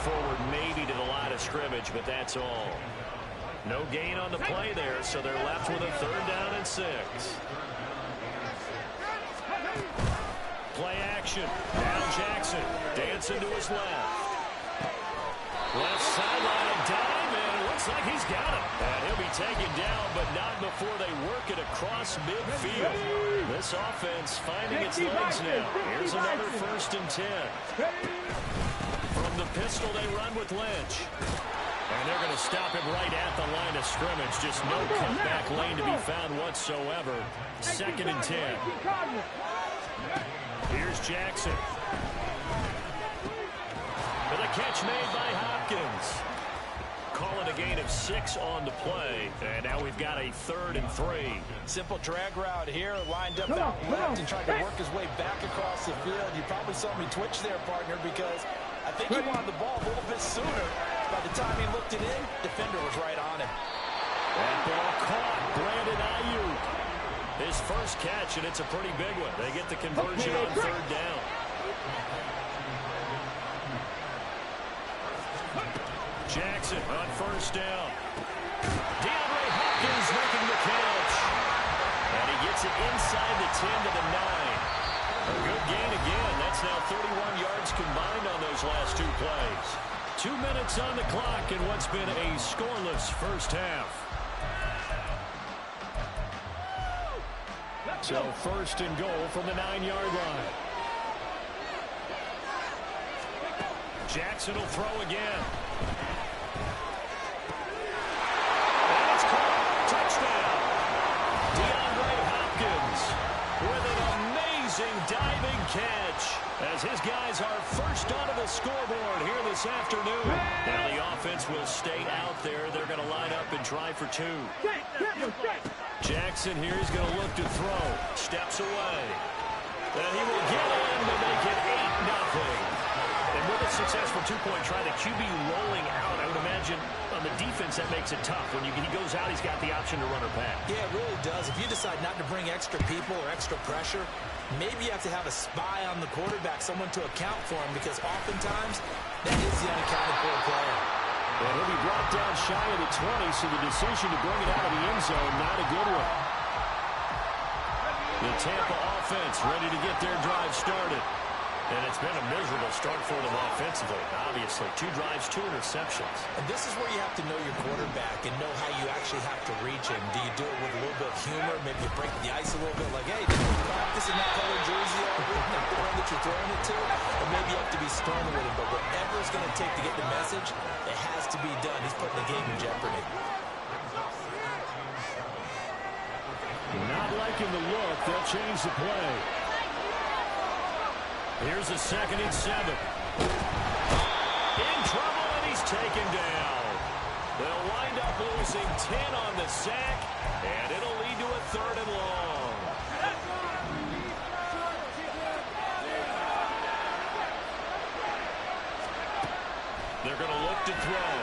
forward maybe to the line of scrimmage, but that's all. No gain on the play there, so they're left with a 3rd down and 6. Play action. Now Jackson. Dancing to his left. Left sideline, a dive, and it looks like he's got it. And he'll be taken down, but not before they work it across midfield. This offense finding its legs now. Here's another 1st and 10. From the pistol, they run with Lynch. And they're going to stop him right at the line of scrimmage. Just no cutback lane to be found whatsoever. 2nd and 10. Here's Jackson. With a catch made by Hopkins. Call it a gain of 6 on the play. And now we've got a 3rd and 3. Simple drag route here. Lined up out left and tried to work his way back across the field. You probably saw me twitch there, partner, because I think he wanted the ball a little bit sooner. By the time he looked it in, defender was right on him. That ball caught. Brandon Ayuk. His first catch, and it's a pretty big one. They get the conversion on 3rd down. Jackson on 1st down. DeAndre Hopkins making the catch. And he gets it inside the 10 to the 9. A good gain again. That's now 31 yards combined on those last 2 plays. 2 minutes on the clock in what's been a scoreless first half. So 1st and goal from the 9-yard line. Jackson will throw again. And it's caught. Touchdown. DeAndre Hopkins with an amazing diving catch as his guys are first onto the scoreboard here this afternoon. Now the offense will stay out there. They're going to line up and try for 2. Jackson here is going to look to throw. Steps away. And he will get in to make it 8-0. And with a successful 2-point try, the QB rolling out, I would imagine on the defense that makes it tough. When he goes out, he's got the option to run or pass. Yeah, it really does. If you decide not to bring extra people or extra pressure, maybe you have to have a spy on the quarterback, someone to account for him, because oftentimes that is the unaccounted for player. And he'll be brought down shy of the 20, so the decision to bring it out of the end zone, not a good one. The Tampa offense ready to get their drive started. And it's been a miserable start for them offensively. Obviously, 2 drives, 2 interceptions. And this is where you have to know your quarterback and know how you actually have to reach him. Do you do it with a little bit of humor? Maybe you break the ice a little bit, like, hey, did you practice in that color jersey all week, the one that you're throwing it to? Or maybe you have to be stern with him. But whatever it's going to take to get the message, it has to be done. He's putting the game in jeopardy. Not liking the look. They'll change the play. Here's a 2nd and 7. In trouble, and he's taken down. They'll wind up losing 10 on the sack, and it'll lead to a 3rd and long. They're going to look to throw.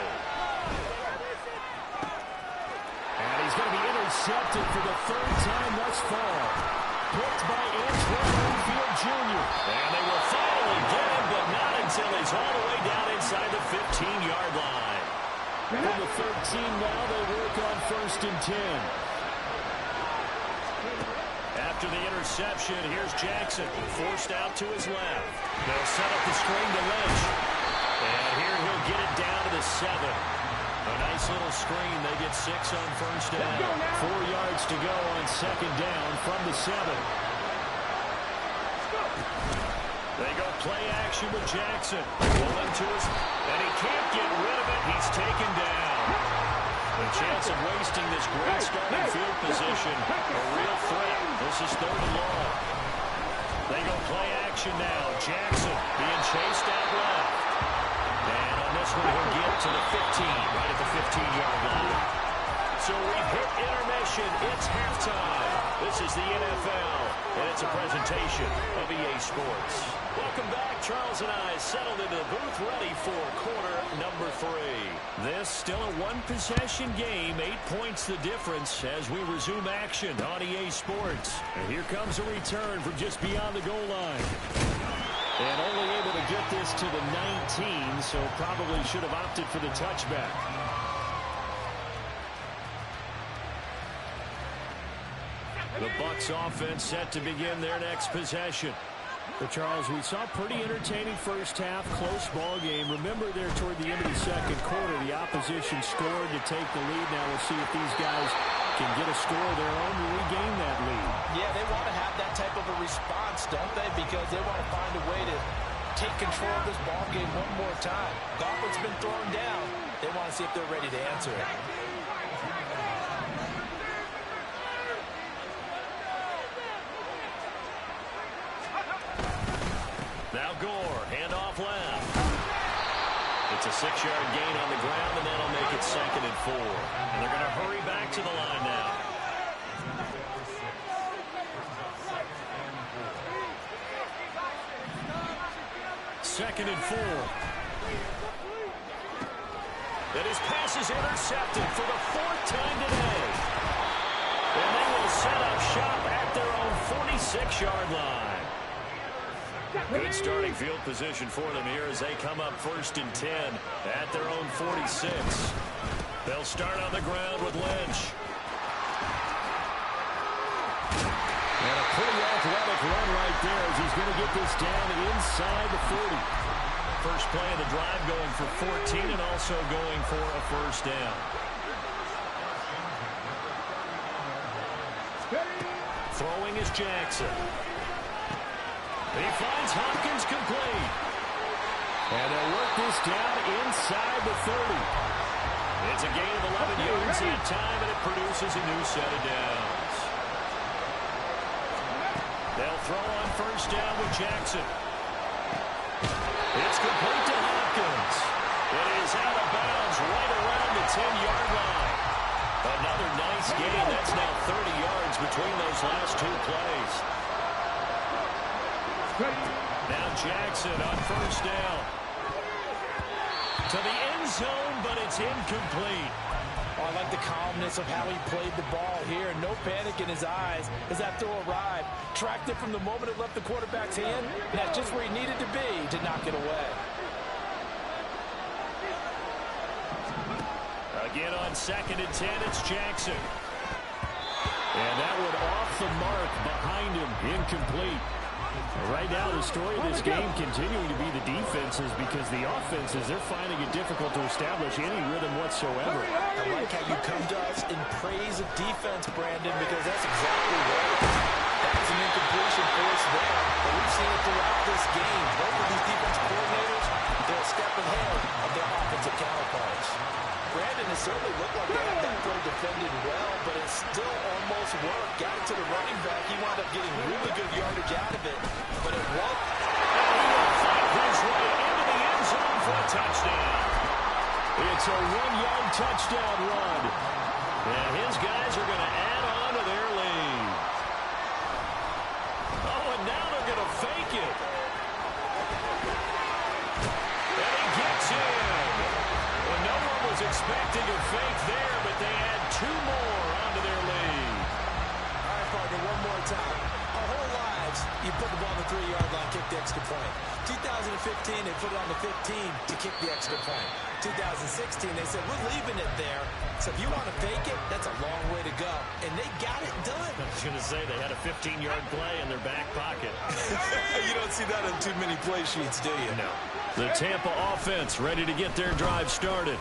And he's going to be intercepted for the 3rd time thus far. Picked by Antoine Winfield Jr. And they will finally get him, but not until he's all the way down inside the 15-yard line. From the 13 now, they work on 1st and 10. After the interception, here's Jackson, forced out to his left. They'll set up the screen to Lynch. And here he'll get it down to the 7. A nice little screen. They get 6 on 1st down. 4 yards to go on 2nd down from the 7. They go play action with Jackson. Pulling to his, and he can't get rid of it. He's taken down. The chance of wasting this great starting field position. A real threat. This is 3rd and long. They go play action now. Jackson being chased out left. And on this one, he'll get to the 15, right at the 15-yard line. So we've hit intermission. It's halftime. This is the NFL, and it's a presentation of EA Sports. Welcome back. Charles and I settled into the booth ready for quarter number 3. This still a one-possession game. 8 points the difference as we resume action on EA Sports. And here comes a return from just beyond the goal line. And only able to get this to the 19, so probably should have opted for the touchback. The Bucs offense set to begin their next possession. But Charles, we saw a pretty entertaining first half, close ball game. Remember there toward the end of the second quarter, the opposition scored to take the lead. Now we'll see if these guys can get a score of their own to regain that lead. Yeah, they want to have that type of a response, don't they? Because they want to find a way to take control of this ball game one more time. Gauntlet's been thrown down. They want to see if they're ready to answer it. Now Gore, handoff left. It's a 6-yard gain on the ground, and that'll make it 2nd and 4. And they're going to hurry back to the line now. Second and 4. And his pass is intercepted for the 4th time today. And they will set up shop at their own 46-yard line. Good starting field position for them here as they come up 1st and 10 at their own 46. They'll start on the ground with Lynch. And a pretty athletic run right there as he's going to get this down inside the 40. First play of the drive going for 14 and also going for a first down. Throwing is Jackson. He finds Hopkins complete. And they'll work this down inside the 30. It's a gain of 11 yards that time, and it produces a new set of downs. They'll throw on first down with Jackson. It's complete to Hopkins. It is out of bounds right around the 10-yard line. Another nice gain. That's now 30 yards between those last two plays. Now Jackson on first down. To the end zone, but it's incomplete. Oh, I like the calmness of how he played the ball here. No panic in his eyes as that throw arrived. Tracked it from the moment it left the quarterback's hand, and that's just where he needed to be to knock it away. Again on 2nd and 10, it's Jackson. And that one off the mark behind him, incomplete. Right now, the story of this game continuing to be the defenses because the offenses, they're finding it difficult to establish any rhythm whatsoever. I like how you come to us in praise of defense, Brandon, because that's exactly right. That was an incompletion for us there, but we've seen it throughout this game. Both of these defense coordinators, they're a step ahead of their offensive counterparts. Brandon has certainly looked like they had that throw defended well, but it still almost worked. Got it to the running back. He wound up getting really good yardage out of it, but it won't. And he will fight his way into the end zone for a touchdown. It's a 1-yard touchdown run. And his guys are going to add on to their lead. Oh, and now they're going to fake it. And he gets in. Well, no one was expecting a fake there, but they add 2 more onto their lead. All right, partner, one more time. Our whole lives, you put the ball on the 3-yard line, kick the extra point. 2015, they put it on the 15 to kick the extra point. 2016, they said, we're leaving it there. So if you want to fake it, that's a long way to go. And they got it done. I was going to say they had a 15-yard play in their back pocket. You don't see that on too many play sheets, do you? No. The Tampa offense ready to get their drive started.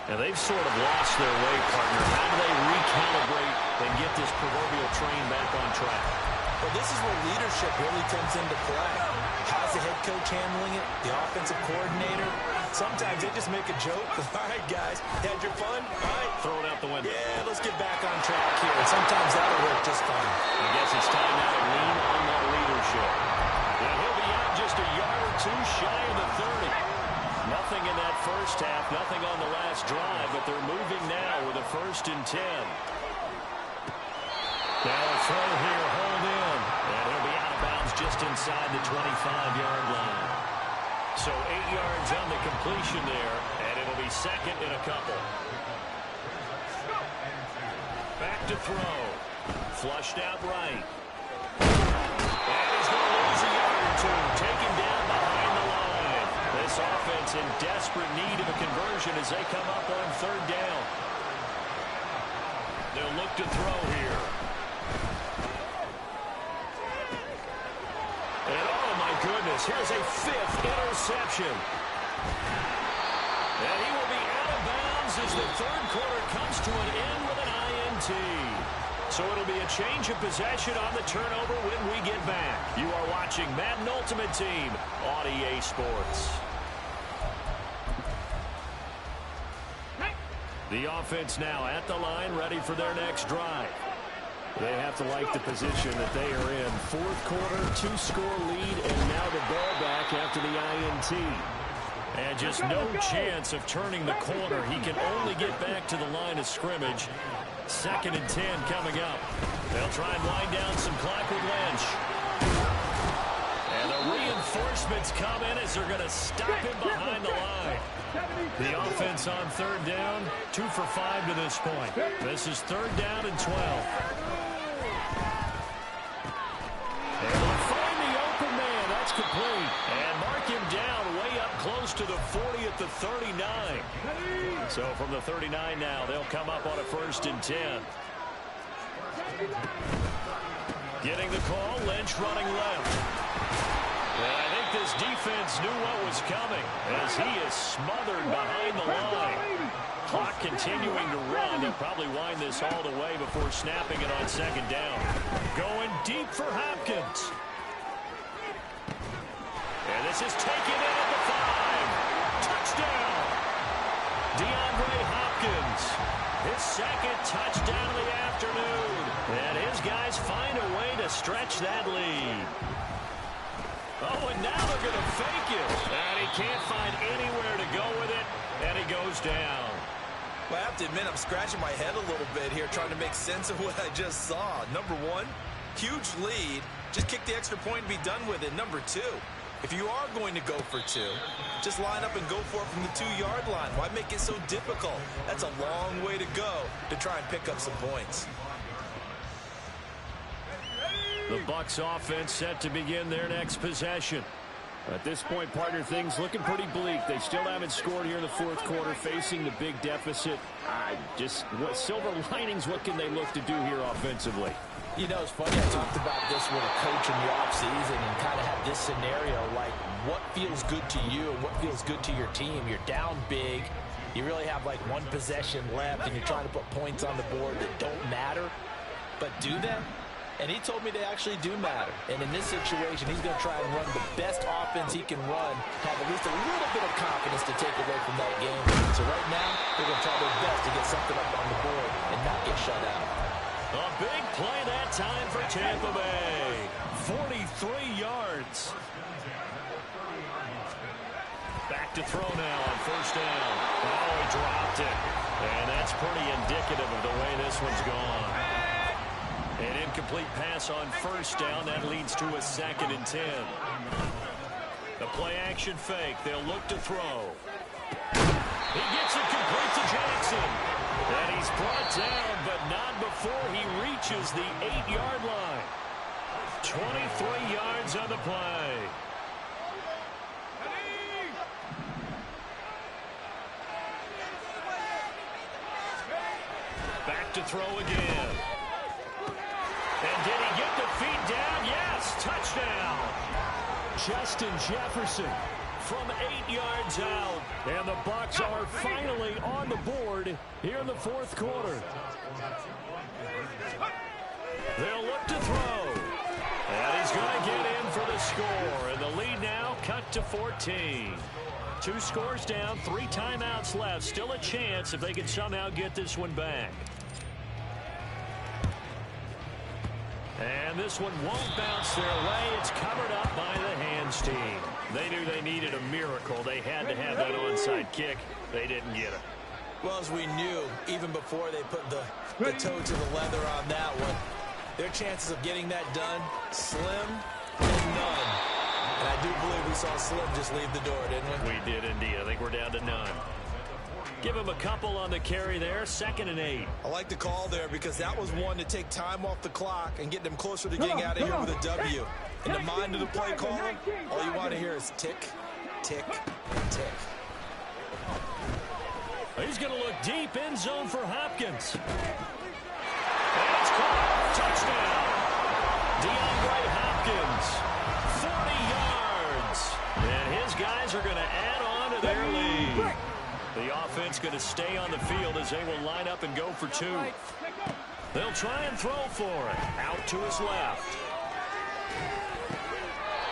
And they've sort of lost their way, partner. How do they recalibrate and get this proverbial train back on track? Well, this is where leadership really comes into play. How's the head coach handling it? The offensive coordinator? Sometimes they just make a joke. All right, guys, had your fun? All right. Throw it out the window. Yeah, let's get back on track here. And sometimes that'll work just fine. I guess it's time now to lean on that leadership. And he'll be out just a yard or two shy of the 30. Nothing in that first half, nothing on the last drive, but they're moving now with a 1st and 10. Now a throw here, hold in, and he'll be out of bounds just inside the 25-yard line. So 8 yards on the completion there, and it'll be 2nd and a couple. Back to throw. Flushed out right. And he's going to lose a yard or two. Taken down by This offense in desperate need of a conversion as they come up on third down. They'll look to throw here. And oh my goodness, here's a 5th interception. And he will be out of bounds as the third quarter comes to an end with an INT. So it'll be a change of possession on the turnover when we get back. You are watching Madden Ultimate Team on EA Sports. The offense now at the line, ready for their next drive. They have to like the position that they are in. Fourth quarter, 2-score lead, and now the ball back after the INT. And just no chance of turning the corner. He can only get back to the line of scrimmage. 2nd and 10 coming up. They'll try and wind down some clock with Lynch. And the reinforcements come in as they're going to stop him behind the line. The offense on third down, 2 for 5 to this point. This is third down and 12. And they'll find the open man. That's complete. And mark him down way up close to the 40 at the 39. So from the 39 now, they'll come up on a 1st and 10. Getting the call, Lynch running left. And I think this defense knew what was coming as he is smothered behind the line. Clock continuing to run. They'll probably wind this all the way before snapping it on 2nd down. Going deep for Hopkins. And this is taken in at the 5. Touchdown. DeAndre Hopkins. His 2nd touchdown of the afternoon. And his guys find a way to stretch that lead. Oh, and now they're going to fake it. And he can't find anywhere to go with it. And he goes down. Well, I have to admit, I'm scratching my head a little bit here trying to make sense of what I just saw. Number 1, huge lead. Just kick the extra point and be done with it. Number 2, if you are going to go for 2, just line up and go for it from the 2-yard line. Why make it so difficult? That's a long way to go to try and pick up some points. The Bucs offense set to begin their next possession. At this point, partner, things looking pretty bleak. They still haven't scored here in the fourth quarter, facing the big deficit. What silver linings, what can they look to do here offensively? You know, it's funny, I talked about this with a coach in the offseason and kind of had this scenario, like what feels good to you and what feels good to your team. You're down big. You really have like 1 possession left, and you're trying to put points on the board that don't matter. But do they? And he told me they actually do matter. And in this situation, he's going to try and run the best offense he can run, have at least a little bit of confidence to take away from that game. So right now, they're going to try their best to get something up on the board and not get shut out. A big play that time for Tampa Bay. 43 yards. Back to throw now on 1st down. Oh, he dropped it. And that's pretty indicative of the way this one's gone. An incomplete pass on 1st down. That leads to a 2nd and 10. The play-action fake. They'll look to throw. He gets it complete to Jackson. And he's brought down, but not before he reaches the 8-yard line. 23 yards on the play. Back to throw again. And did he get the feet down? Yes, touchdown. Justin Jefferson from 8 yards out. And the Bucs are finally on the board here in the fourth quarter. They'll look to throw. And he's going to get in for the score. And the lead now cut to 14. 2 scores down, 3 timeouts left. Still a chance if they can somehow get this one back. And this one won't bounce their way. It's covered up by the hands team. They knew they needed a miracle. They had to have that onside kick. They didn't get it. Well, as we knew, even before they put the toe to the leather on that one, their chances of getting that done, slim and none. And I do believe we saw Slim just leave the door, didn't we? We did indeed. I think we're down to none. Give him a couple on the carry there. 2nd and 8. I like the call there because that was one to take time off the clock and get them closer to getting out of here with a W. In the mind of the play caller, all you want to hear is tick, tick, tick. He's going to look deep, end zone for Hopkins. And it's caught. Touchdown. DeAndre Hopkins, 40 yards. And his guys are going to add on to their lead. The offense going to stay on the field as they will line up and go for two. They'll try and throw for it. Out to his left.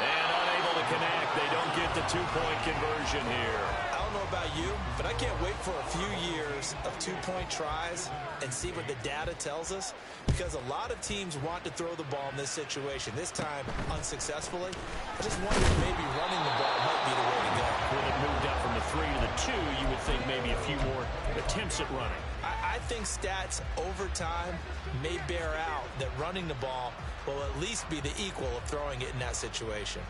And unable to connect. They don't get the two-point conversion here. I don't know about you, but I can't wait for a few years of two-point tries and see what the data tells us, because a lot of teams want to throw the ball in this situation. This time, unsuccessfully. I just wonder if maybe running the ball might be the way to go. When it moved up from the 3 to the 2, you would think maybe a few more attempts at running. I think stats over time may bear out that running the ball will at least be the equal of throwing it in that situation.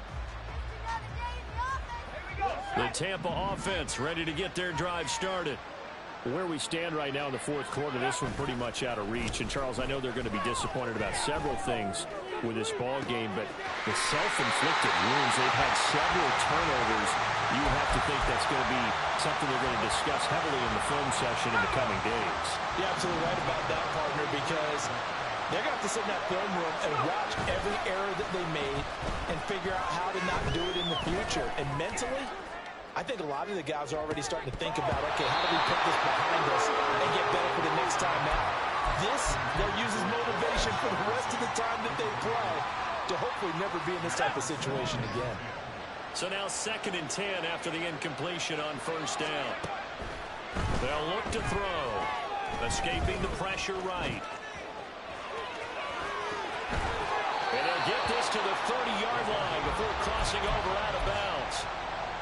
The Tampa offense ready to get their drive started. Where we stand right now in the fourth quarter, this one pretty much out of reach. And, Charles, I know they're going to be disappointed about several things with this ball game, but the self-inflicted wounds, they've had several turnovers. You would have to think that's going to be something they're going to discuss heavily in the film session in the coming days. You're absolutely right about that, partner, because they're going to have to sit in that film room and watch every error that they made and figure out how to not do it in the future. And mentally, I think a lot of the guys are already starting to think about, okay, how do we put this behind us and get better for the next time out? This, they'll use as motivation for the rest of the time that they play to hopefully never be in this type of situation again. So now 2nd and 10 after the incompletion on first down. They'll look to throw. Escaping the pressure right. And they'll get this to the 30-yard line before crossing over out of bounds.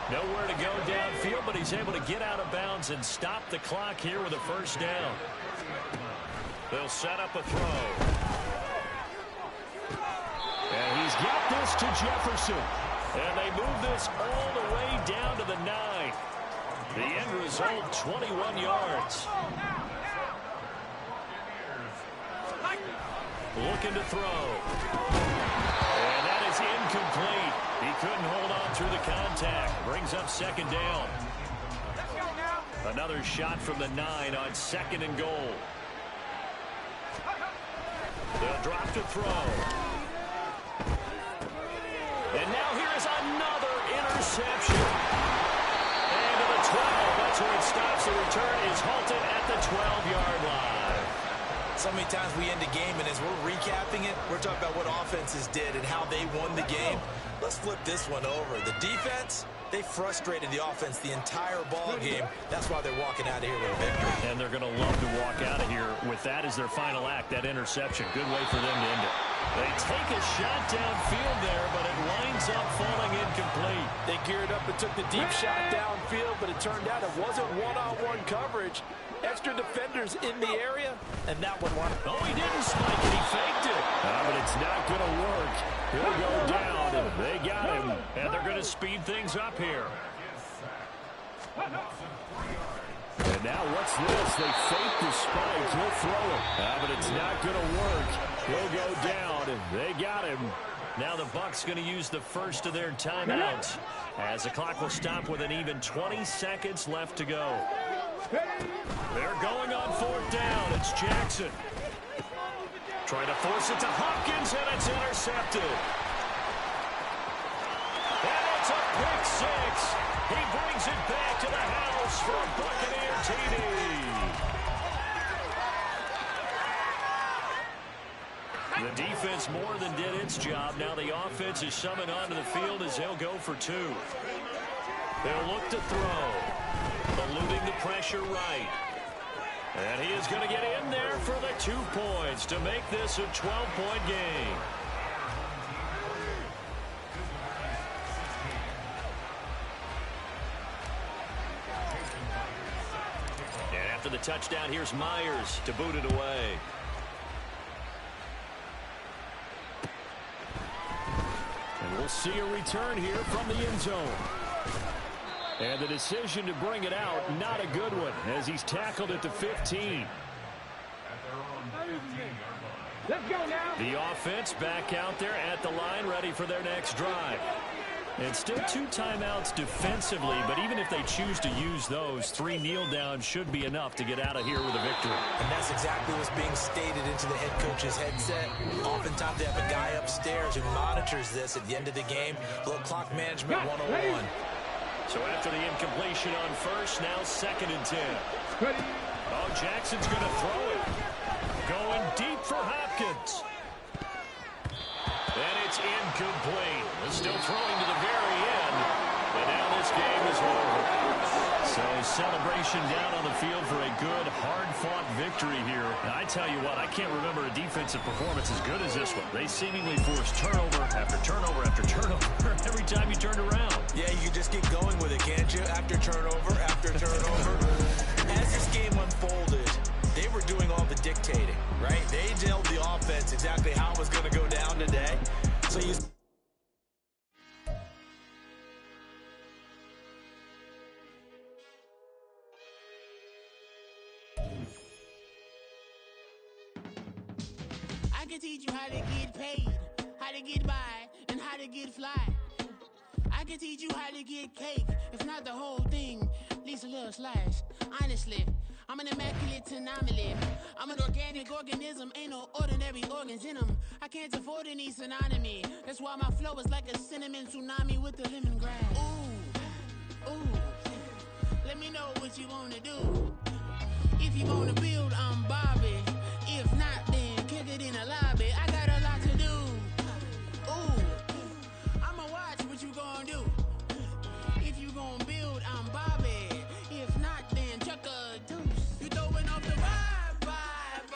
Nowhere to go downfield, but he's able to get out of bounds and stop the clock here with a first down. They'll set up a throw. And he's got this to Jefferson. And they move this all the way down to the 9. The end result, 21 yards. Looking to throw. And that is incomplete. He couldn't hold on through the contact. Brings up 2nd down. Another shot from the 9 on 2nd and goal. They'll drop to throw. And now here is another interception. And to the 12. That's where it stops. The return is halted at the 12-yard line. So many times we end a game, and as we're recapping it, we're talking about what offenses did and how they won the game. Let's flip this one over. The defense, they frustrated the offense the entire ball game. That's why they're walking out of here with a victory. And they're going to love to walk out of here with that as their final act, that interception. Good way for them to end it. They take a shot downfield there, but it winds up falling incomplete. They geared up and took the deep shot downfield, but it turned out it wasn't one-on-one coverage. Extra defenders in the area, and that one won. Oh, he didn't spike it. He faked it. But it's not going to work. He'll go down, and they got him. And they're going to speed things up here. And now what's this? They fake the spike. He'll throw it. But it's not going to work. He'll go down, and they got him. Now the Bucs going to use the first of their timeouts as the clock will stop with an even 20 seconds left to go. They're going on 4th down. It's Jackson. Trying to force it to Hopkins, and it's intercepted. And it's a pick 6. He brings it back to the house for a Buccaneer TD. The defense more than did its job. Now the offense is summoned onto the field as they'll go for 2. They'll look to throw. Eluding the pressure right. And he is going to get in there for the 2 points to make this a 12-point game. And after the touchdown, here's Myers to boot it away. And we'll see a return here from the end zone. And the decision to bring it out, not a good one, as he's tackled at the 15. Let's go now. The offense back out there at the line, ready for their next drive. It's still 2 timeouts defensively, but even if they choose to use those, 3 kneel downs should be enough to get out of here with a victory. And that's exactly what's being stated into the head coach's headset. Oftentimes they have a guy upstairs who monitors this at the end of the game. A little clock management 101. So after the incompletion on first, now 2nd and 10. Oh, Jackson's going to throw it. Going deep for Hopkins. And it's incomplete. Still throwing to the very end. But now this game is over. So celebration down on the field for a good, hard-fought victory here. And I tell you what, I can't remember a defensive performance as good as this one. They seemingly forced turnover after turnover after turnover every time you turned around. Yeah, you just keep going with it, can't you? After turnover after turnover. As this game unfolded, they were doing all the dictating, right? They told the offense exactly how it was going to go down today. So you... I can teach you how to get paid, how to get by, and how to get fly. I can teach you how to get cake, if not the whole thing, at least a little slice. Honestly, I'm an immaculate anomaly. I'm an organic organism, ain't no ordinary organs in them. I can't afford any synonymy. That's why my flow is like a cinnamon tsunami with the lemongrass. Ooh, ooh, let me know what you wanna do. If you wanna build, I'm Bobby.